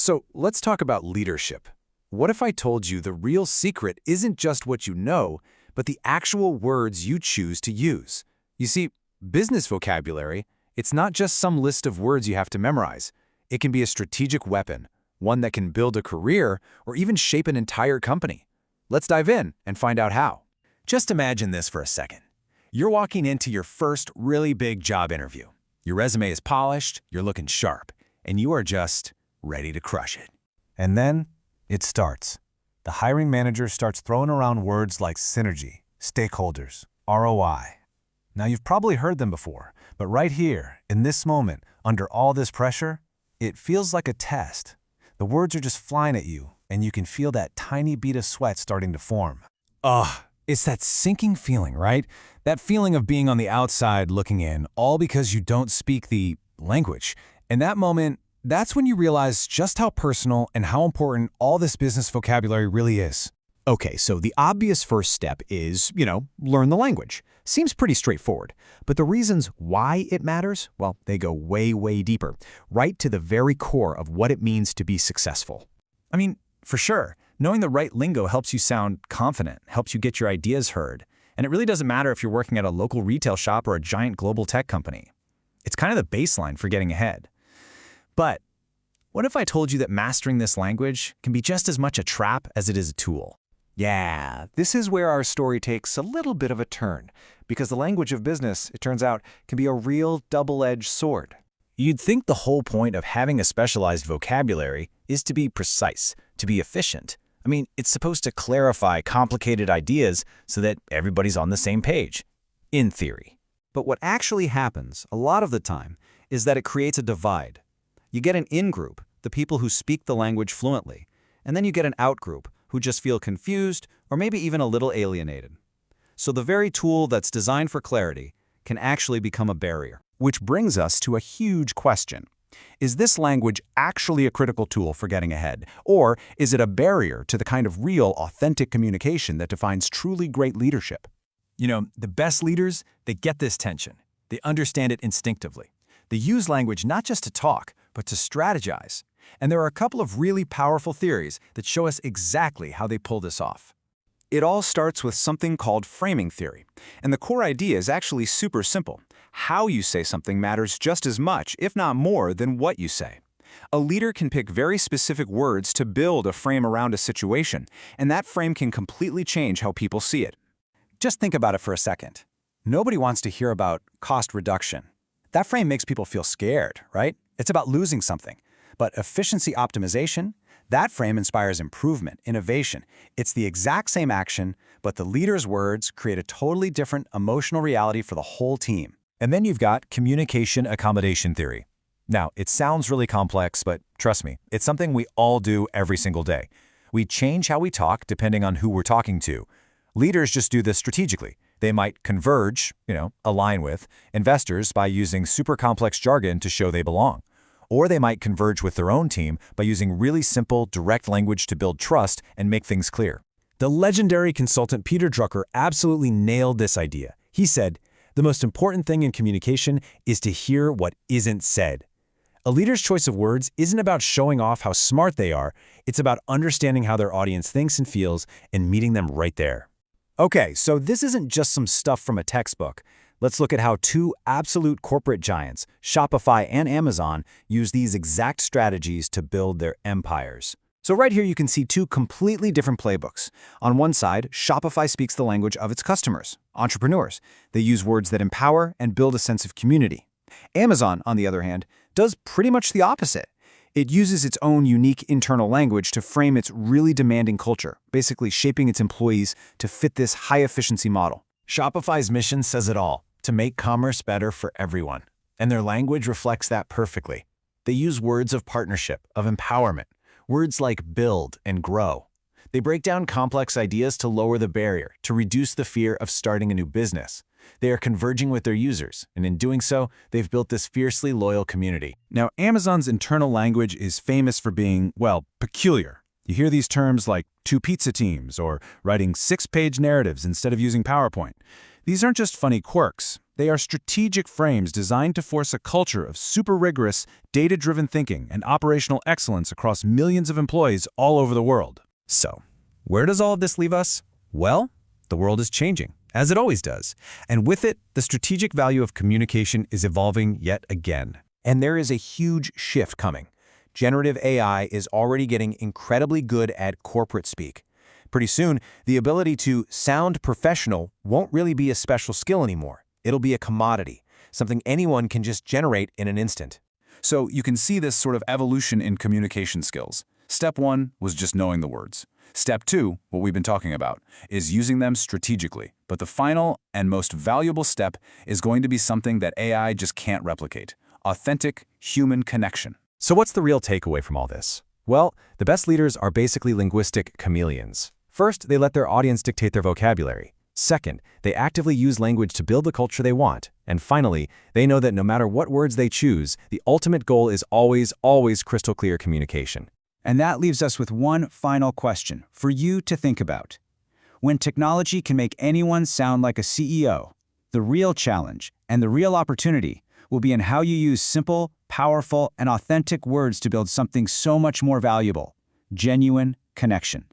So let's talk about leadership. What if I told you the real secret isn't just what you know, but the actual words you choose to use? You see, business vocabulary, it's not just some list of words you have to memorize. It can be a strategic weapon, one that can build a career or even shape an entire company. Let's dive in and find out how. Just imagine this for a second. You're walking into your first really big job interview. Your resume is polished, you're looking sharp, and you are just ready to crush it. And then it starts. The hiring manager starts throwing around words like synergy, stakeholders, ROI. Now you've probably heard them before, but right here, in this moment, under all this pressure, it feels like a test. The words are just flying at you, and you can feel that tiny bead of sweat starting to form. It's that sinking feeling, right? That feeling of being on the outside looking in, all because you don't speak the language. In that moment, that's when you realize just how personal and how important all this business vocabulary really is. Okay, so the obvious first step is, learn the language. Seems pretty straightforward. But the reasons why it matters, well, they go way, way deeper, right to the very core of what it means to be successful. I mean, for sure, knowing the right lingo helps you sound confident, helps you get your ideas heard. And it really doesn't matter if you're working at a local retail shop or a giant global tech company. It's kind of the baseline for getting ahead. But what if I told you that mastering this language can be just as much a trap as it is a tool? Yeah, this is where our story takes a little bit of a turn, because the language of business, it turns out, can be a real double-edged sword. You'd think the whole point of having a specialized vocabulary is to be precise, to be efficient. I mean, it's supposed to clarify complicated ideas so that everybody's on the same page, in theory. But what actually happens, a lot of the time, is that it creates a divide. You get an in-group, the people who speak the language fluently, and then you get an out-group, who just feel confused or maybe even a little alienated. So the very tool that's designed for clarity can actually become a barrier. Which brings us to a huge question. Is this language actually a critical tool for getting ahead? Or is it a barrier to the kind of real, authentic communication that defines truly great leadership? The best leaders, they get this tension. They understand it instinctively. They use language not just to talk, but to strategize. And there are a couple of really powerful theories that show us exactly how they pull this off. It all starts with something called framing theory. And the core idea is actually super simple. How you say something matters just as much, if not more, than what you say. A leader can pick very specific words to build a frame around a situation, and that frame can completely change how people see it. Just think about it for a second. Nobody wants to hear about cost reduction. That frame makes people feel scared, right? It's about losing something. But efficiency optimization, that frame inspires improvement, innovation. It's the exact same action, but the leader's words create a totally different emotional reality for the whole team. And then you've got communication accommodation theory. Now, it sounds really complex, but trust me, it's something we all do every single day. We change how we talk depending on who we're talking to. Leaders just do this strategically. They might converge, align with, investors by using super complex jargon to show they belong. Or they might converge with their own team by using really simple, direct language to build trust and make things clear. The legendary consultant Peter Drucker absolutely nailed this idea. He said, "The most important thing in communication is to hear what isn't said." A leader's choice of words isn't about showing off how smart they are. It's about understanding how their audience thinks and feels and meeting them right there. Okay, so this isn't just some stuff from a textbook. Let's look at how two absolute corporate giants, Shopify and Amazon, use these exact strategies to build their empires. So right here you can see two completely different playbooks. On one side, Shopify speaks the language of its customers, entrepreneurs. They use words that empower and build a sense of community. Amazon, on the other hand, does pretty much the opposite. It uses its own unique internal language to frame its really demanding culture, basically shaping its employees to fit this high-efficiency model. Shopify's mission says it all: to make commerce better for everyone. And their language reflects that perfectly. They use words of partnership, of empowerment, words like build and grow. They break down complex ideas to lower the barrier, to reduce the fear of starting a new business. They are converging with their users, and in doing so, they've built this fiercely loyal community. Now, Amazon's internal language is famous for being, peculiar. You hear these terms like two pizza teams or writing 6-page narratives instead of using PowerPoint. These aren't just funny quirks. They are strategic frames designed to force a culture of super rigorous, data-driven thinking and operational excellence across millions of employees all over the world. So, where does all of this leave us? Well, the world is changing, as it always does. And with it, the strategic value of communication is evolving yet again. And there is a huge shift coming. Generative AI is already getting incredibly good at corporate speak. Pretty soon, the ability to sound professional won't really be a special skill anymore. It'll be a commodity, something anyone can just generate in an instant. So you can see this sort of evolution in communication skills. Step 1 was just knowing the words. Step 2, what we've been talking about, is using them strategically. But the final and most valuable step is going to be something that AI just can't replicate: authentic human connection. So what's the real takeaway from all this? Well, the best leaders are basically linguistic chameleons. First, they let their audience dictate their vocabulary. Second, they actively use language to build the culture they want. And finally, they know that no matter what words they choose, the ultimate goal is always, always crystal clear communication. And that leaves us with one final question for you to think about. When technology can make anyone sound like a CEO, the real challenge and the real opportunity will be in how you use simple, powerful, and authentic words to build something so much more valuable: genuine connection.